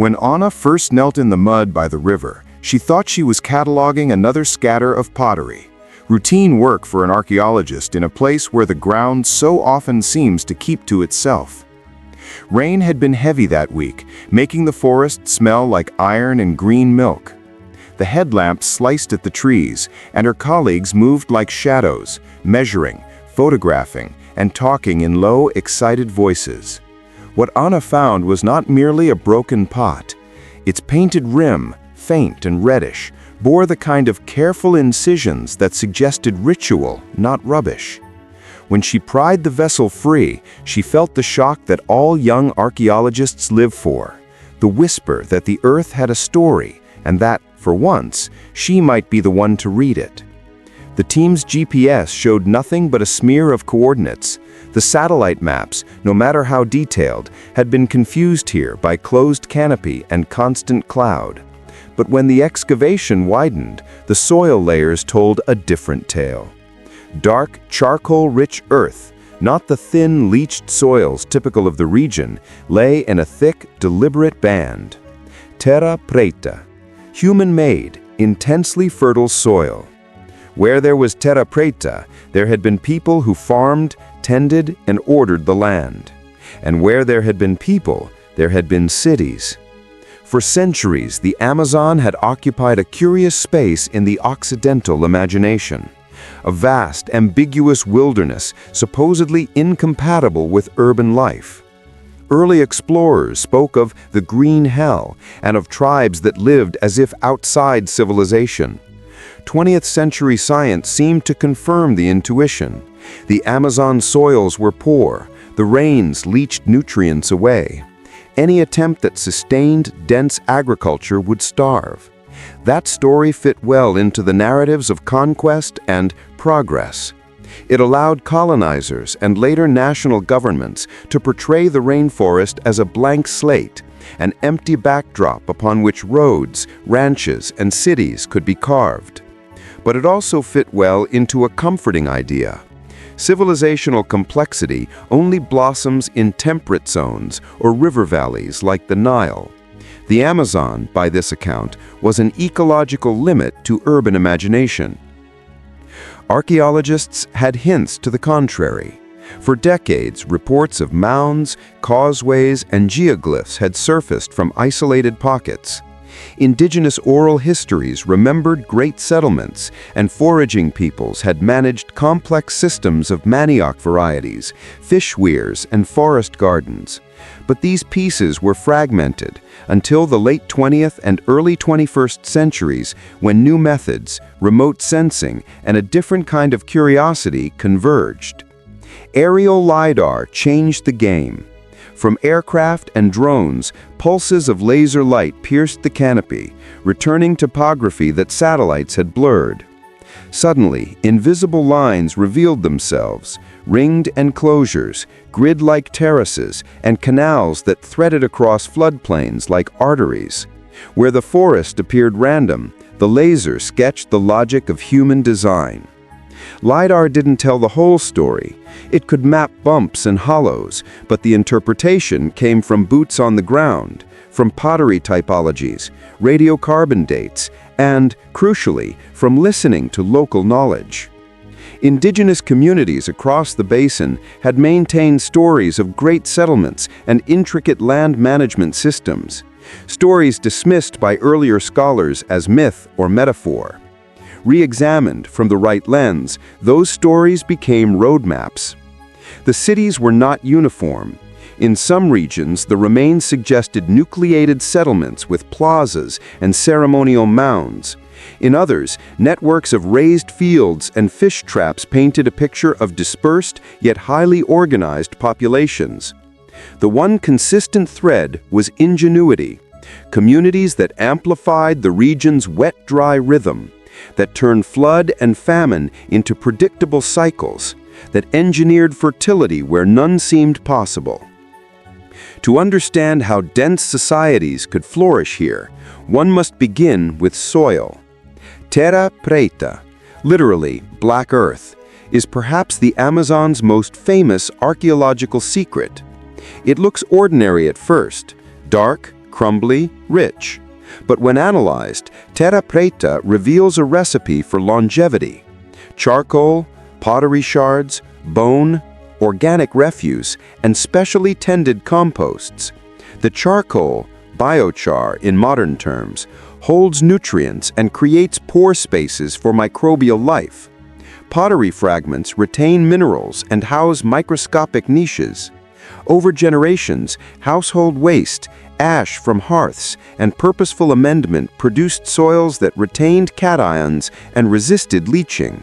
When Anna first knelt in the mud by the river, she thought she was cataloging another scatter of pottery. Routine work for an archaeologist in a place where the ground so often seems to keep to itself. Rain had been heavy that week, making the forest smell like iron and green milk. The headlamps sliced at the trees, and her colleagues moved like shadows, measuring, photographing, and talking in low, excited voices. What Anna found was not merely a broken pot. Its painted rim, faint and reddish, bore the kind of careful incisions that suggested ritual, not rubbish. When she pried the vessel free, she felt the shock that all young archaeologists live for, the whisper that the earth had a story, and that, for once, she might be the one to read it. The team's GPS showed nothing but a smear of coordinates. The satellite maps, no matter how detailed, had been confused here by closed canopy and constant cloud. But when the excavation widened, the soil layers told a different tale. Dark, charcoal-rich earth, not the thin, leached soils typical of the region, lay in a thick, deliberate band. Terra preta, human-made, intensely fertile soil. Where there was terra preta, there had been people who farmed, tended, and ordered the land. And where there had been people, there had been cities. For centuries, the Amazon had occupied a curious space in the Occidental imagination. A vast, ambiguous wilderness, supposedly incompatible with urban life. Early explorers spoke of the Green Hell and of tribes that lived as if outside civilization. 20th century science seemed to confirm the intuition. The Amazon soils were poor, the rains leached nutrients away. Any attempt at sustained, dense agriculture would starve. That story fit well into the narratives of conquest and progress. It allowed colonizers and later national governments to portray the rainforest as a blank slate, an empty backdrop upon which roads, ranches, and cities could be carved. But it also fit well into a comforting idea. Civilizational complexity only blossoms in temperate zones or river valleys like the Nile. The Amazon, by this account, was an ecological limit to urban imagination. Archaeologists had hints to the contrary. For decades, reports of mounds, causeways, and geoglyphs had surfaced from isolated pockets. Indigenous oral histories remembered great settlements, and foraging peoples had managed complex systems of manioc varieties, fish weirs, and forest gardens. But these pieces were fragmented until the late 20th and early 21st centuries, when new methods, remote sensing, and a different kind of curiosity converged. Aerial LiDAR changed the game. From aircraft and drones, pulses of laser light pierced the canopy, returning topography that satellites had blurred. Suddenly, invisible lines revealed themselves, ringed enclosures, grid-like terraces, and canals that threaded across floodplains like arteries. Where the forest appeared random, the laser sketched the logic of human design. LiDAR didn't tell the whole story. It could map bumps and hollows, but the interpretation came from boots on the ground, from pottery typologies, radiocarbon dates, and, crucially, from listening to local knowledge. Indigenous communities across the basin had maintained stories of great settlements and intricate land management systems, stories dismissed by earlier scholars as myth or metaphor. Re-examined from the right lens, those stories became roadmaps. The cities were not uniform. In some regions, the remains suggested nucleated settlements with plazas and ceremonial mounds. In others, networks of raised fields and fish traps painted a picture of dispersed yet highly organized populations. The one consistent thread was ingenuity, communities that amplified the region's wet-dry rhythm, that turned flood and famine into predictable cycles, that engineered fertility where none seemed possible. To understand how dense societies could flourish here, one must begin with soil. Terra preta, literally black earth, is perhaps the Amazon's most famous archaeological secret. It looks ordinary at first, dark, crumbly, rich. But when analyzed, terra preta reveals a recipe for longevity. Charcoal, pottery shards, bone, organic refuse, and specially tended composts. The charcoal, biochar in modern terms, holds nutrients and creates pore spaces for microbial life. Pottery fragments retain minerals and house microscopic niches. Over generations, household waste, ash from hearths, and purposeful amendment produced soils that retained cations and resisted leaching.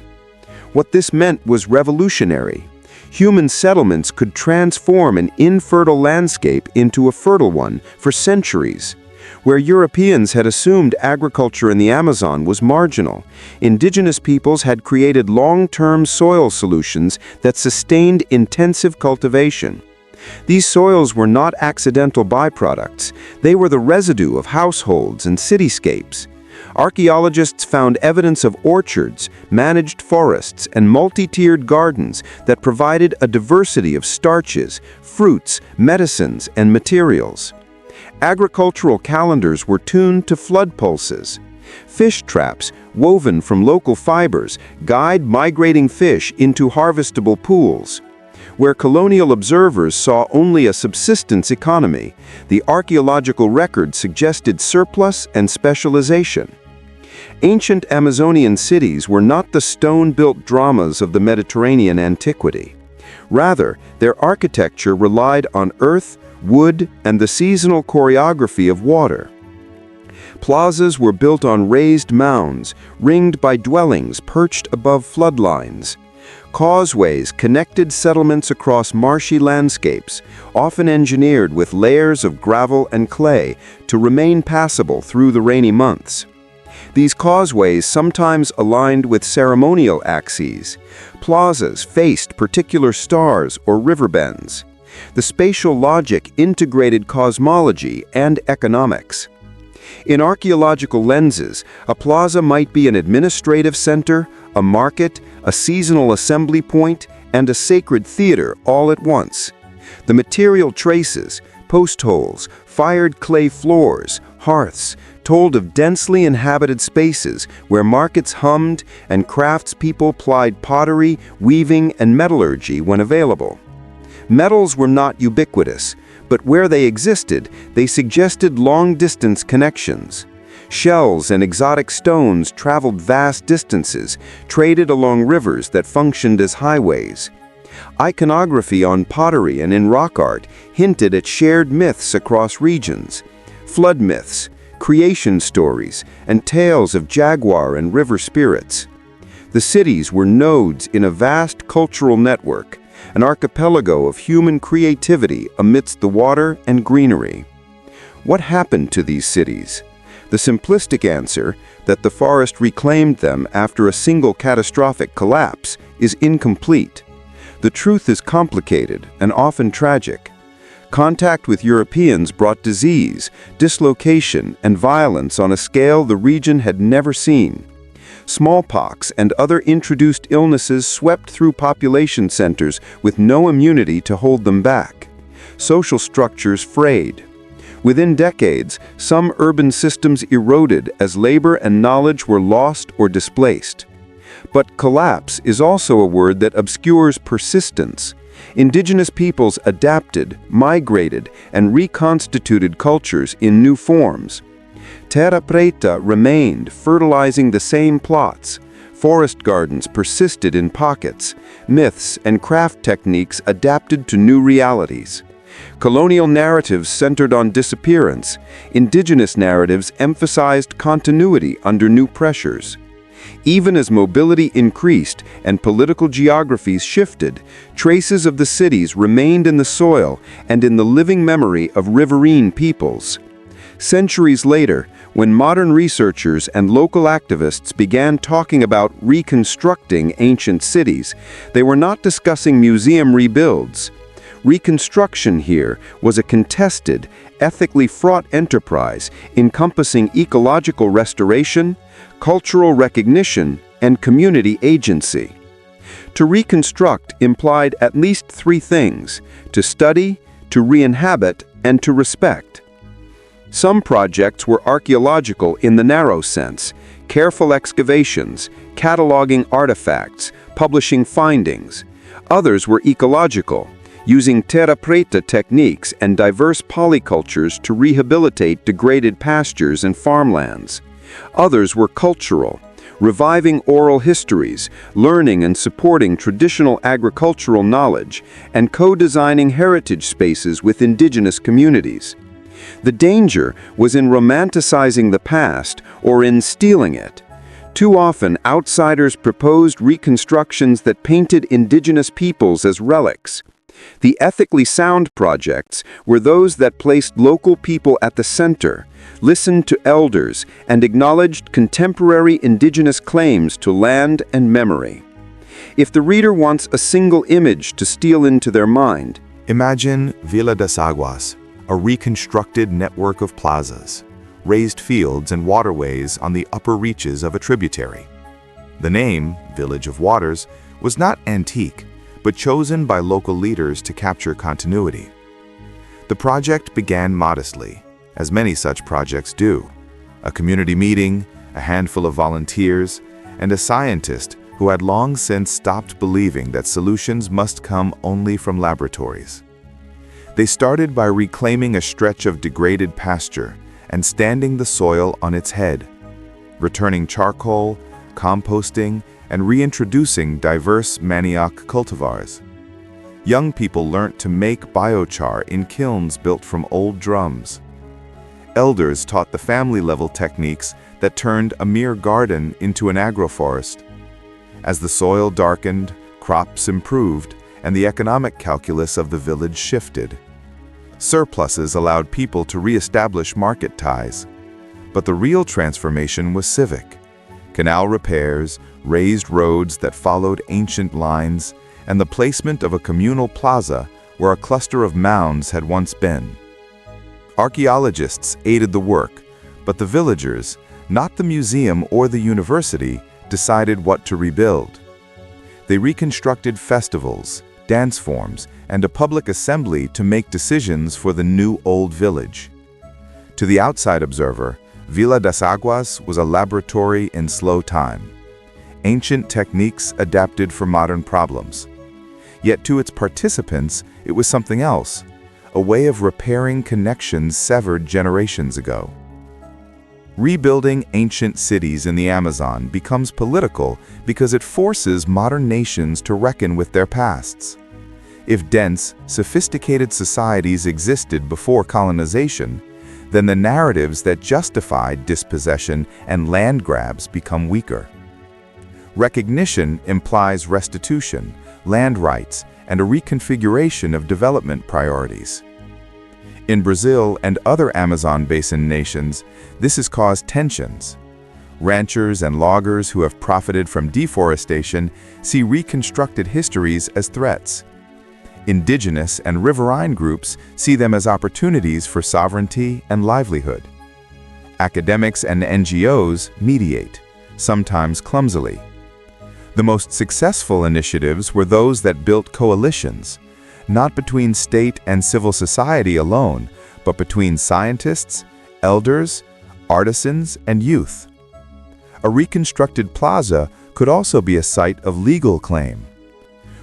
What this meant was revolutionary. Human settlements could transform an infertile landscape into a fertile one for centuries. Where Europeans had assumed agriculture in the Amazon was marginal, indigenous peoples had created long-term soil solutions that sustained intensive cultivation. These soils were not accidental byproducts. They were the residue of households and cityscapes. Archaeologists found evidence of orchards, managed forests, and multi-tiered gardens that provided a diversity of starches, fruits, medicines, and materials. Agricultural calendars were tuned to flood pulses. Fish traps, woven from local fibers, guide migrating fish into harvestable pools. Where colonial observers saw only a subsistence economy, the archaeological record suggested surplus and specialization. Ancient Amazonian cities were not the stone-built dramas of the Mediterranean antiquity. Rather, their architecture relied on earth, wood, and the seasonal choreography of water. Plazas were built on raised mounds, ringed by dwellings perched above floodlines. Causeways connected settlements across marshy landscapes, often engineered with layers of gravel and clay to remain passable through the rainy months. These causeways sometimes aligned with ceremonial axes. Plazas faced particular stars or river bends. The spatial logic integrated cosmology and economics. In archaeological lenses, a plaza might be an administrative center, a market, a seasonal assembly point, and a sacred theater all at once. The material traces, post holes, fired clay floors, hearths, told of densely inhabited spaces where markets hummed and craftspeople plied pottery, weaving, and metallurgy when available. Metals were not ubiquitous, but where they existed, they suggested long-distance connections. Shells and exotic stones traveled vast distances, traded along rivers that functioned as highways. Iconography on pottery and in rock art hinted at shared myths across regions. Flood myths, creation stories, and tales of jaguar and river spirits. The cities were nodes in a vast cultural network, an archipelago of human creativity amidst the water and greenery. What happened to these cities? The simplistic answer, that the forest reclaimed them after a single catastrophic collapse, is incomplete. The truth is complicated and often tragic. Contact with Europeans brought disease, dislocation, and violence on a scale the region had never seen. Smallpox and other introduced illnesses swept through population centers with no immunity to hold them back. Social structures frayed. Within decades, some urban systems eroded as labor and knowledge were lost or displaced. But collapse is also a word that obscures persistence. Indigenous peoples adapted, migrated, and reconstituted cultures in new forms. Terra preta remained, fertilizing the same plots. Forest gardens persisted in pockets. Myths and craft techniques adapted to new realities. Colonial narratives centered on disappearance. Indigenous narratives emphasized continuity under new pressures. Even as mobility increased and political geographies shifted, traces of the cities remained in the soil and in the living memory of riverine peoples. Centuries later, when modern researchers and local activists began talking about reconstructing ancient cities, they were not discussing museum rebuilds. Reconstruction here was a contested, ethically fraught enterprise encompassing ecological restoration, cultural recognition, and community agency. To reconstruct implied at least three things: to study, to re-inhabit, and to respect. Some projects were archaeological in the narrow sense, careful excavations, cataloging artifacts, publishing findings. Others were ecological, using terra preta techniques and diverse polycultures to rehabilitate degraded pastures and farmlands. Others were cultural, reviving oral histories, learning and supporting traditional agricultural knowledge, and co-designing heritage spaces with indigenous communities. The danger was in romanticizing the past or in stealing it. Too often, outsiders proposed reconstructions that painted indigenous peoples as relics. The ethically sound projects were those that placed local people at the center, listened to elders, and acknowledged contemporary indigenous claims to land and memory. If the reader wants a single image to steal into their mind, Imagine Villa das Aguas, a reconstructed network of plazas, raised fields and waterways on the upper reaches of a tributary. The name, Village of Waters, was not antique, but chosen by local leaders to capture continuity. The project began modestly, as many such projects do. A community meeting, a handful of volunteers, and a scientist who had long since stopped believing that solutions must come only from laboratories. They started by reclaiming a stretch of degraded pasture and standing the soil on its head, returning charcoal, composting, and reintroducing diverse manioc cultivars. Young people learnt to make biochar in kilns built from old drums. Elders taught the family-level techniques that turned a mere garden into an agroforest. As the soil darkened, crops improved, and the economic calculus of the village shifted. Surpluses allowed people to re-establish market ties. But the real transformation was civic. Canal repairs, raised roads that followed ancient lines, and the placement of a communal plaza where a cluster of mounds had once been. Archaeologists aided the work, but the villagers, not the museum or the university, decided what to rebuild. They reconstructed festivals, dance forms, and a public assembly to make decisions for the new old village. To the outside observer, Villa das Aguas was a laboratory in slow time. Ancient techniques adapted for modern problems. Yet to its participants, it was something else, a way of repairing connections severed generations ago. Rebuilding ancient cities in the Amazon becomes political because it forces modern nations to reckon with their pasts. If dense, sophisticated societies existed before colonization, then the narratives that justified dispossession and land grabs become weaker. Recognition implies restitution, land rights, and a reconfiguration of development priorities. In Brazil and other Amazon basin nations, this has caused tensions. Ranchers and loggers who have profited from deforestation see reconstructed histories as threats. Indigenous and riverine groups see them as opportunities for sovereignty and livelihood. Academics and NGOs mediate, sometimes clumsily. The most successful initiatives were those that built coalitions, not between state and civil society alone, but between scientists, elders, artisans, and youth. A reconstructed plaza could also be a site of legal claim.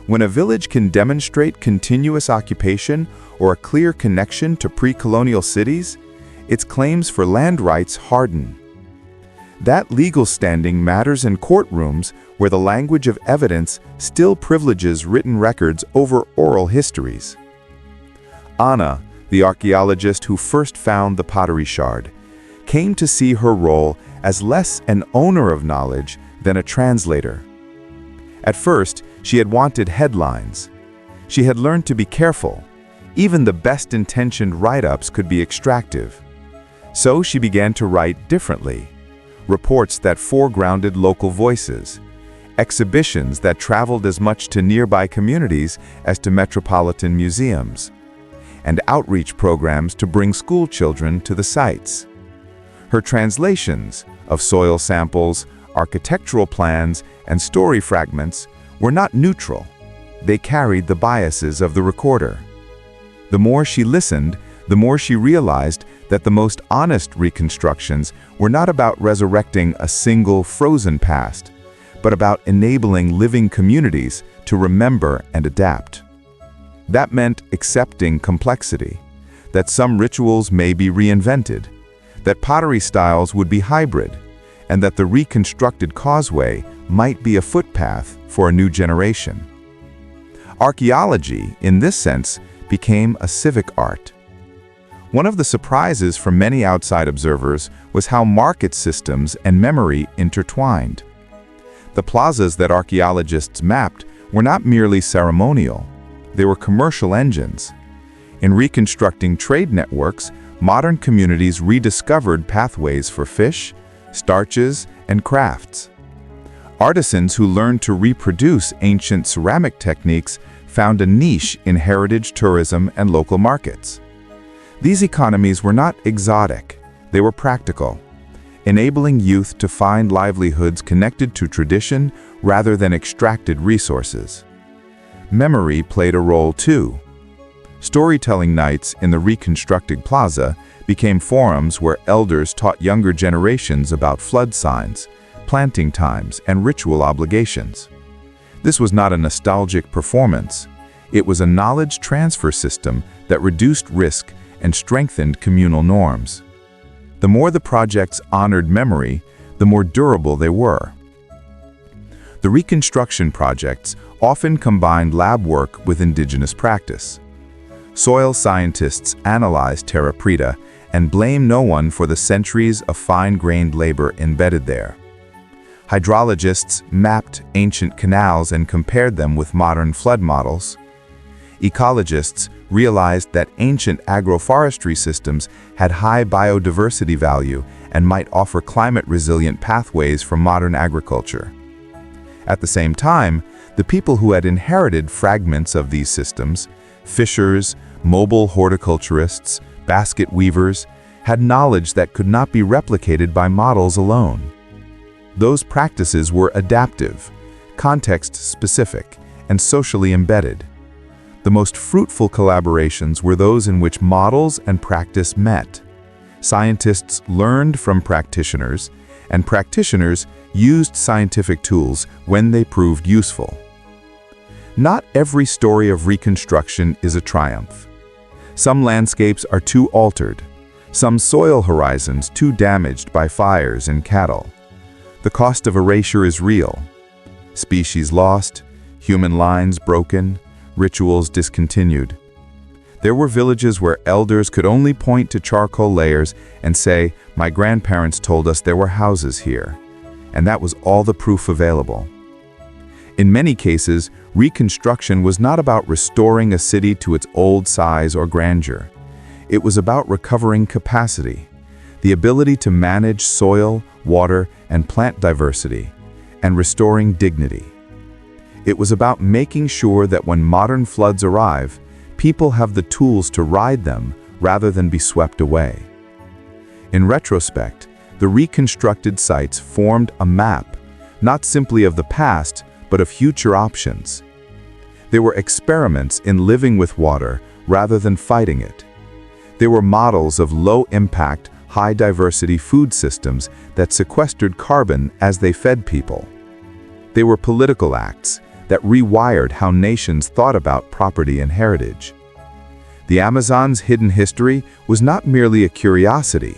When a village can demonstrate continuous occupation or a clear connection to pre-colonial cities, its claims for land rights harden. That legal standing matters in courtrooms where the language of evidence still privileges written records over oral histories. Anna, the archaeologist who first found the pottery shard, came to see her role as less an owner of knowledge than a translator. At first, she had wanted headlines. She had learned to be careful. Even the best-intentioned write-ups could be extractive. So she began to write differently. Reports that foregrounded local voices, exhibitions that traveled as much to nearby communities as to metropolitan museums, and outreach programs to bring school children to the sites. Her translations of soil samples, architectural plans, and story fragments were not neutral. They carried the biases of the recorder. The more she listened, the more she realized that the most honest reconstructions were not about resurrecting a single frozen past, but about enabling living communities to remember and adapt. That meant accepting complexity, that some rituals may be reinvented, that pottery styles would be hybrid, and that the reconstructed causeway might be a footpath for a new generation. Archaeology, in this sense, became a civic art. One of the surprises for many outside observers was how market systems and memory intertwined. The plazas that archaeologists mapped were not merely ceremonial, they were commercial engines. In reconstructing trade networks, modern communities rediscovered pathways for fish, starches, and crafts. Artisans who learned to reproduce ancient ceramic techniques found a niche in heritage tourism and local markets. These economies were not exotic, they were practical, enabling youth to find livelihoods connected to tradition rather than extracted resources. Memory played a role too. Storytelling nights in the reconstructed plaza became forums where elders taught younger generations about flood signs, planting times, and ritual obligations. This was not a nostalgic performance. It was a knowledge transfer system that reduced risk and strengthened communal norms. The more the projects honored memory, the more durable they were. The reconstruction projects often combined lab work with indigenous practice. Soil scientists analyzed terra preta and blame no one for the centuries of fine-grained labor embedded there. Hydrologists mapped ancient canals and compared them with modern flood models. Ecologists realized that ancient agroforestry systems had high biodiversity value and might offer climate-resilient pathways for modern agriculture. At the same time, the people who had inherited fragments of these systems, fishers, mobile horticulturists, basket weavers, had knowledge that could not be replicated by models alone. Those practices were adaptive, context-specific, and socially embedded. The most fruitful collaborations were those in which models and practice met. Scientists learned from practitioners, and practitioners used scientific tools when they proved useful. Not every story of reconstruction is a triumph. Some landscapes are too altered, some soil horizons too damaged by fires and cattle. The cost of erasure is real. Species lost, human lines broken, rituals discontinued. There were villages where elders could only point to charcoal layers and say, "My grandparents told us there were houses here," and that was all the proof available. In many cases, reconstruction was not about restoring a city to its old size or grandeur. It was about recovering capacity, the ability to manage soil, water, and plant diversity, and restoring dignity. It was about making sure that when modern floods arrive, people have the tools to ride them rather than be swept away. In retrospect, the reconstructed sites formed a map, not simply of the past, but of future options. They were experiments in living with water rather than fighting it. They were models of low-impact, high-diversity food systems that sequestered carbon as they fed people. They were political acts that rewired how nations thought about property and heritage. The Amazon's hidden history was not merely a curiosity.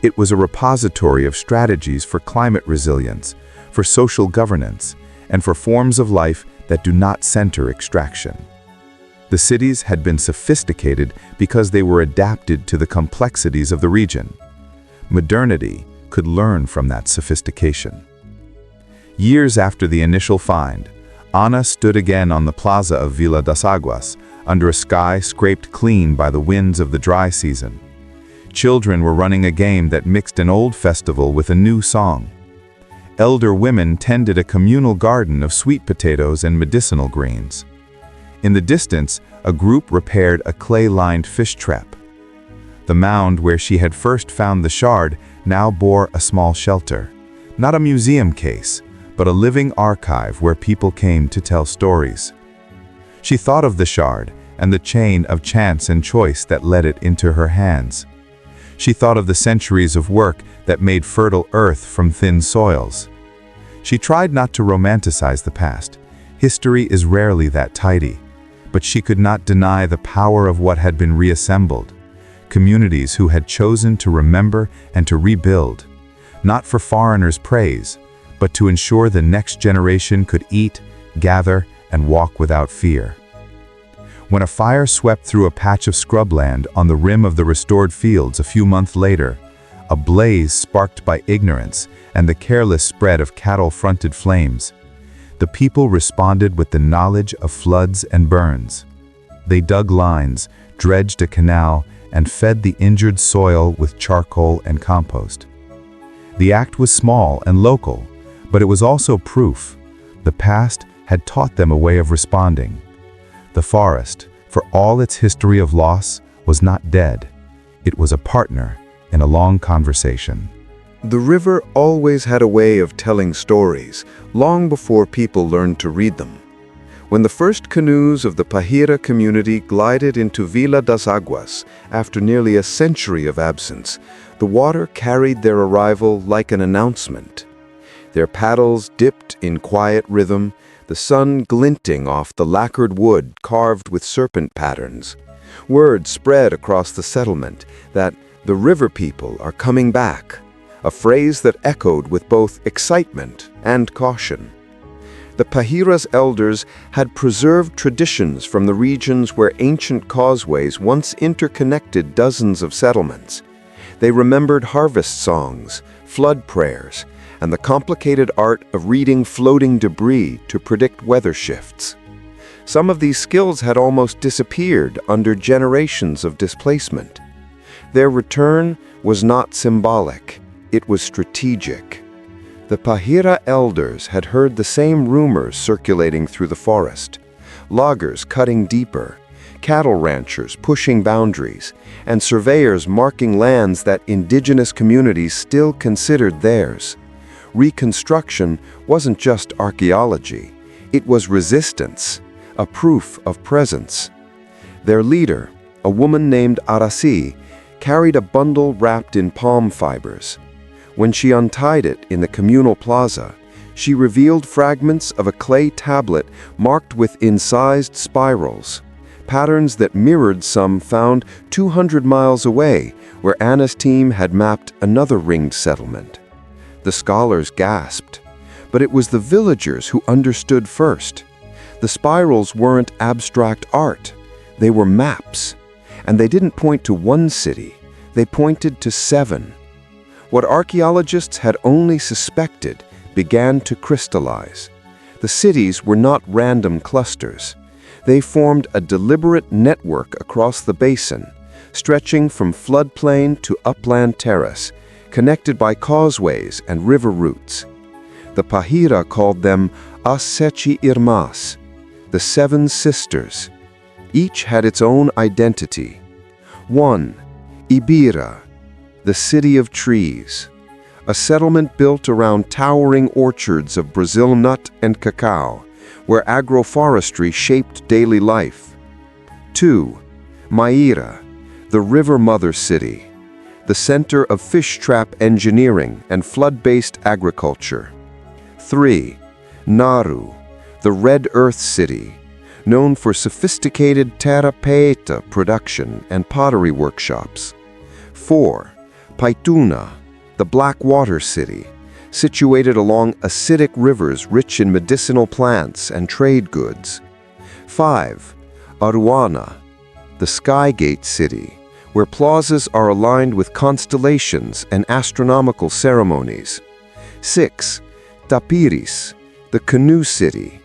It was a repository of strategies for climate resilience, for social governance, and for forms of life that do not center extraction. The cities had been sophisticated because they were adapted to the complexities of the region. Modernity could learn from that sophistication. Years after the initial find, Ana stood again on the plaza of Villa das Aguas, under a sky scraped clean by the winds of the dry season. Children were running a game that mixed an old festival with a new song. Elder women tended a communal garden of sweet potatoes and medicinal greens. In the distance, a group repaired a clay-lined fish trap. The mound where she had first found the shard now bore a small shelter, not a museum case, but a living archive where people came to tell stories. She thought of the shard and the chain of chance and choice that led it into her hands. She thought of the centuries of work that made fertile earth from thin soils. She tried not to romanticize the past. History is rarely that tidy. But she could not deny the power of what had been reassembled. Communities who had chosen to remember and to rebuild, not for foreigners' praise, but to ensure the next generation could eat, gather, and walk without fear. When a fire swept through a patch of scrubland on the rim of the restored fields a few months later, a blaze sparked by ignorance and the careless spread of cattle-fronted flames, the people responded with the knowledge of floods and burns. They dug lines, dredged a canal, and fed the injured soil with charcoal and compost. The act was small and local, but it was also proof. The past had taught them a way of responding. The forest, for all its history of loss, was not dead. It was a partner in a long conversation. The river always had a way of telling stories, long before people learned to read them. When the first canoes of the Pahira community glided into Vila das Águas after nearly a century of absence, the water carried their arrival like an announcement. Their paddles dipped in quiet rhythm, the sun glinting off the lacquered wood carved with serpent patterns. Word spread across the settlement that the river people are coming back, a phrase that echoed with both excitement and caution. The Pahira's elders had preserved traditions from the regions where ancient causeways once interconnected dozens of settlements. They remembered harvest songs, flood prayers, and the complicated art of reading floating debris to predict weather shifts. Some of these skills had almost disappeared under generations of displacement. Their return was not symbolic, it was strategic. The Pahira elders had heard the same rumors circulating through the forest. Loggers cutting deeper, cattle ranchers pushing boundaries, and surveyors marking lands that indigenous communities still considered theirs. Reconstruction wasn't just archaeology, it was resistance, a proof of presence. Their leader, a woman named Arasi, carried a bundle wrapped in palm fibers. When she untied it in the communal plaza, she revealed fragments of a clay tablet marked with incised spirals, patterns that mirrored some found 200 miles away, where Anna's team had mapped another ringed settlement. The scholars gasped, but it was the villagers who understood first. The spirals weren't abstract art, they were maps, and they didn't point to one city, they pointed to 7. What archaeologists had only suspected began to crystallize. The cities were not random clusters. They formed a deliberate network across the basin, stretching from floodplain to upland terrace, connected by causeways and river routes. The Pahira called them As Sete Irmãs, the 7 sisters. Each had its own identity. 1. Ibira, the city of trees, a settlement built around towering orchards of Brazil nut and cacao, where agroforestry shaped daily life. 2. Maíra, the river mother city, the center of fish trap engineering and flood-based agriculture. 3. Naru, the Red Earth city, known for sophisticated terra preta production and pottery workshops. 4. Paituna, the Black Water city, situated along acidic rivers rich in medicinal plants and trade goods. 5. Aruana, the Skygate city, where plazas are aligned with constellations and astronomical ceremonies. 6. Tapiris, the canoe city,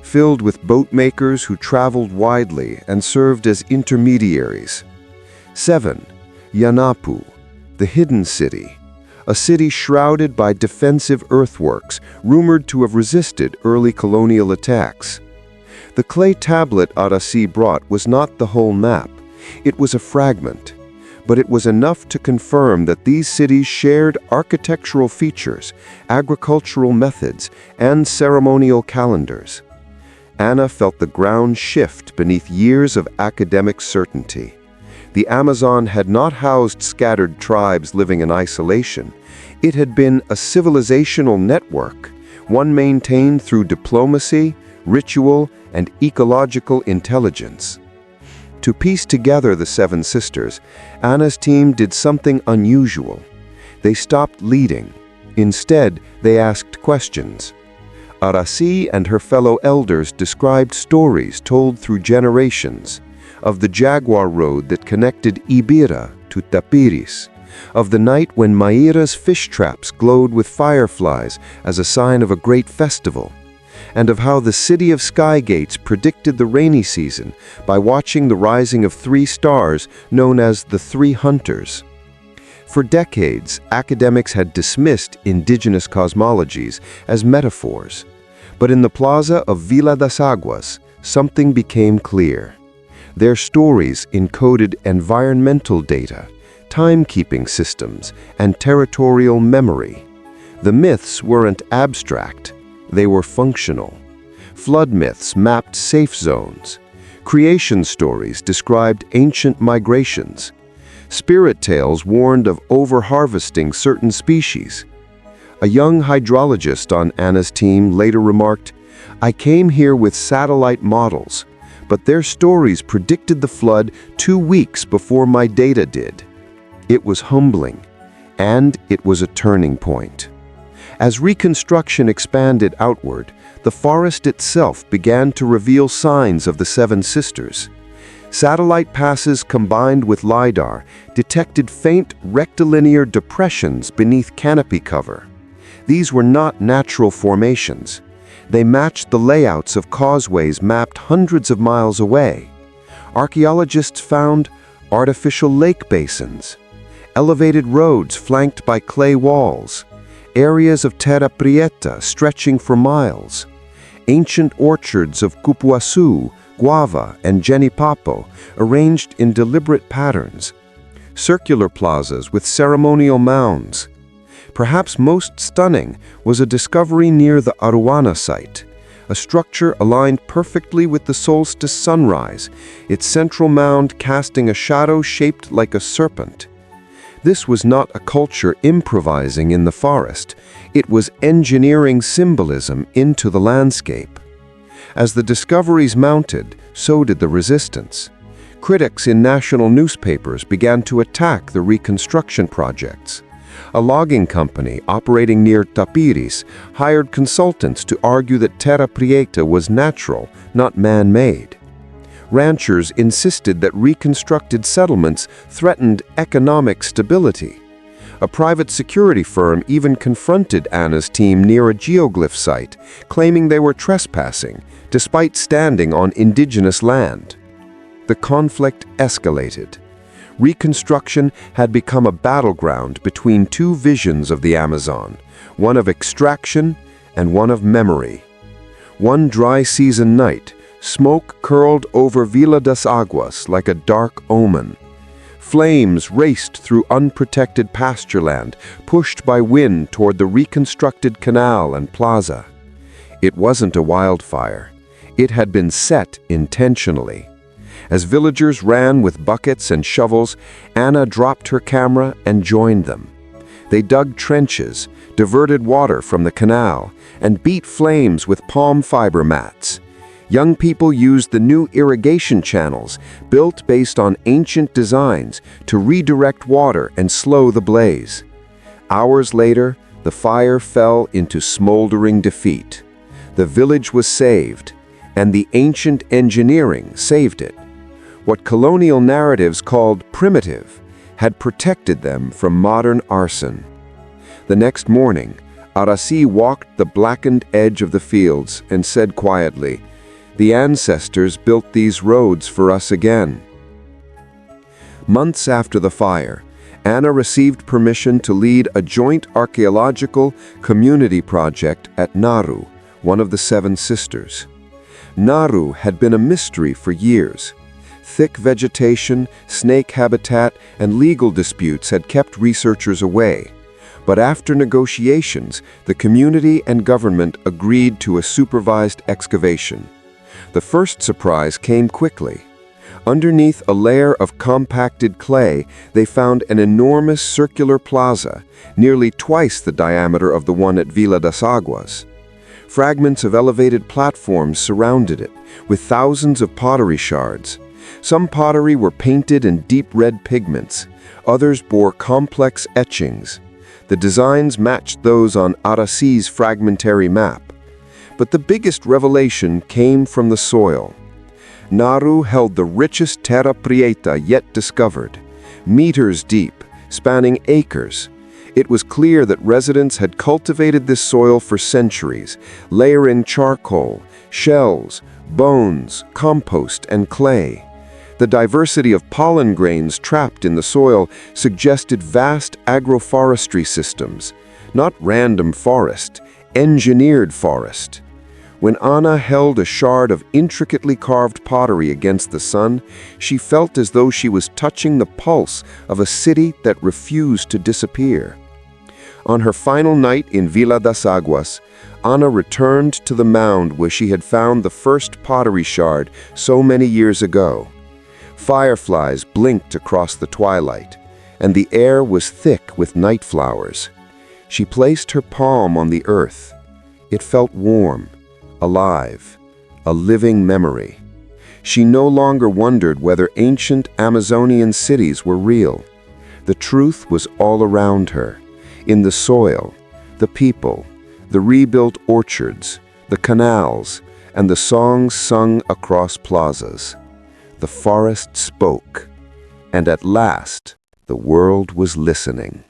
filled with boat makers who traveled widely and served as intermediaries. 7. Yanapu, the hidden city, a city shrouded by defensive earthworks rumored to have resisted early colonial attacks. The clay tablet Arasi brought was not the whole map, it was a fragment, but it was enough to confirm that these cities shared architectural features, agricultural methods, and ceremonial calendars. Anna felt the ground shift beneath years of academic certainty. The Amazon had not housed scattered tribes living in isolation. It had been a civilizational network, one maintained through diplomacy, ritual, and ecological intelligence. To piece together the seven sisters, Anna's team did something unusual. They stopped leading. Instead, they asked questions. Araceli and her fellow elders described stories told through generations of the jaguar road that connected Ibira to Tapiris, of the night when Maira's fish traps glowed with fireflies as a sign of a great festival, and of how the city of Skygates predicted the rainy season by watching the rising of 3 stars known as the 3 Hunters. For decades, academics had dismissed indigenous cosmologies as metaphors, but in the plaza of Vila das Águas, something became clear. Their stories encoded environmental data, timekeeping systems, and territorial memory. The myths weren't abstract, they were functional. Flood myths mapped safe zones. Creation stories described ancient migrations. Spirit tales warned of over-harvesting certain species. A young hydrologist on Anna's team later remarked, "I came here with satellite models, but their stories predicted the flood 2 weeks before my data did." It was humbling, and it was a turning point. As reconstruction expanded outward, the forest itself began to reveal signs of the Seven Sisters. Satellite passes combined with LiDAR detected faint rectilinear depressions beneath canopy cover. These were not natural formations. They matched the layouts of causeways mapped hundreds of miles away. Archaeologists found artificial lake basins, elevated roads flanked by clay walls, areas of terra prieta stretching for miles, ancient orchards of cupuaçu, guava, and genipapo arranged in deliberate patterns, circular plazas with ceremonial mounds. Perhaps most stunning was a discovery near the Aruana site, a structure aligned perfectly with the solstice sunrise, its central mound casting a shadow shaped like a serpent. This was not a culture improvising in the forest, it was engineering symbolism into the landscape. As the discoveries mounted, so did the resistance. Critics in national newspapers began to attack the reconstruction projects. A logging company operating near Tapiris hired consultants to argue that terra prieta was natural, not man-made. Ranchers insisted that reconstructed settlements threatened economic stability. A private security firm even confronted Anna's team near a geoglyph site, claiming they were trespassing, despite standing on indigenous land. The conflict escalated. Reconstruction had become a battleground between 2 visions of the Amazon, one of extraction and one of memory. One dry season night, smoke curled over Vila das Águas like a dark omen. Flames raced through unprotected pastureland, pushed by wind toward the reconstructed canal and plaza. It wasn't a wildfire. It had been set intentionally. As villagers ran with buckets and shovels, Anna dropped her camera and joined them. They dug trenches, diverted water from the canal, and beat flames with palm fiber mats. Young people used the new irrigation channels, built based on ancient designs, to redirect water and slow the blaze. Hours later, the fire fell into smoldering defeat. The village was saved, and the ancient engineering saved it. What colonial narratives called primitive had protected them from modern arson. The next morning, Araceli walked the blackened edge of the fields and said quietly, "The ancestors built these roads for us again." Months after the fire, Anna received permission to lead a joint archaeological community project at Naru, one of the Seven Sisters. Naru had been a mystery for years. Thick vegetation, snake habitat, and legal disputes had kept researchers away. But after negotiations, the community and government agreed to a supervised excavation. The first surprise came quickly. Underneath a layer of compacted clay, they found an enormous circular plaza, nearly twice the diameter of the one at Vila das Águas. Fragments of elevated platforms surrounded it, with thousands of pottery shards. Some pottery were painted in deep red pigments, others bore complex etchings. The designs matched those on Araci's fragmentary map. But the biggest revelation came from the soil. Nauru held the richest terra prieta yet discovered, meters deep, spanning acres. It was clear that residents had cultivated this soil for centuries, layering charcoal, shells, bones, compost, and clay. The diversity of pollen grains trapped in the soil suggested vast agroforestry systems, not random forest, engineered forest. When Anna held a shard of intricately carved pottery against the sun, she felt as though she was touching the pulse of a city that refused to disappear. On her final night in Vila das Águas, Anna returned to the mound where she had found the first pottery shard so many years ago. Fireflies blinked across the twilight, and the air was thick with night flowers. She placed her palm on the earth. It felt warm, alive, a living memory. She no longer wondered whether ancient Amazonian cities were real. The truth was all around her, in the soil, the people, the rebuilt orchards, the canals, and the songs sung across plazas. The forest spoke, and at last the world was listening.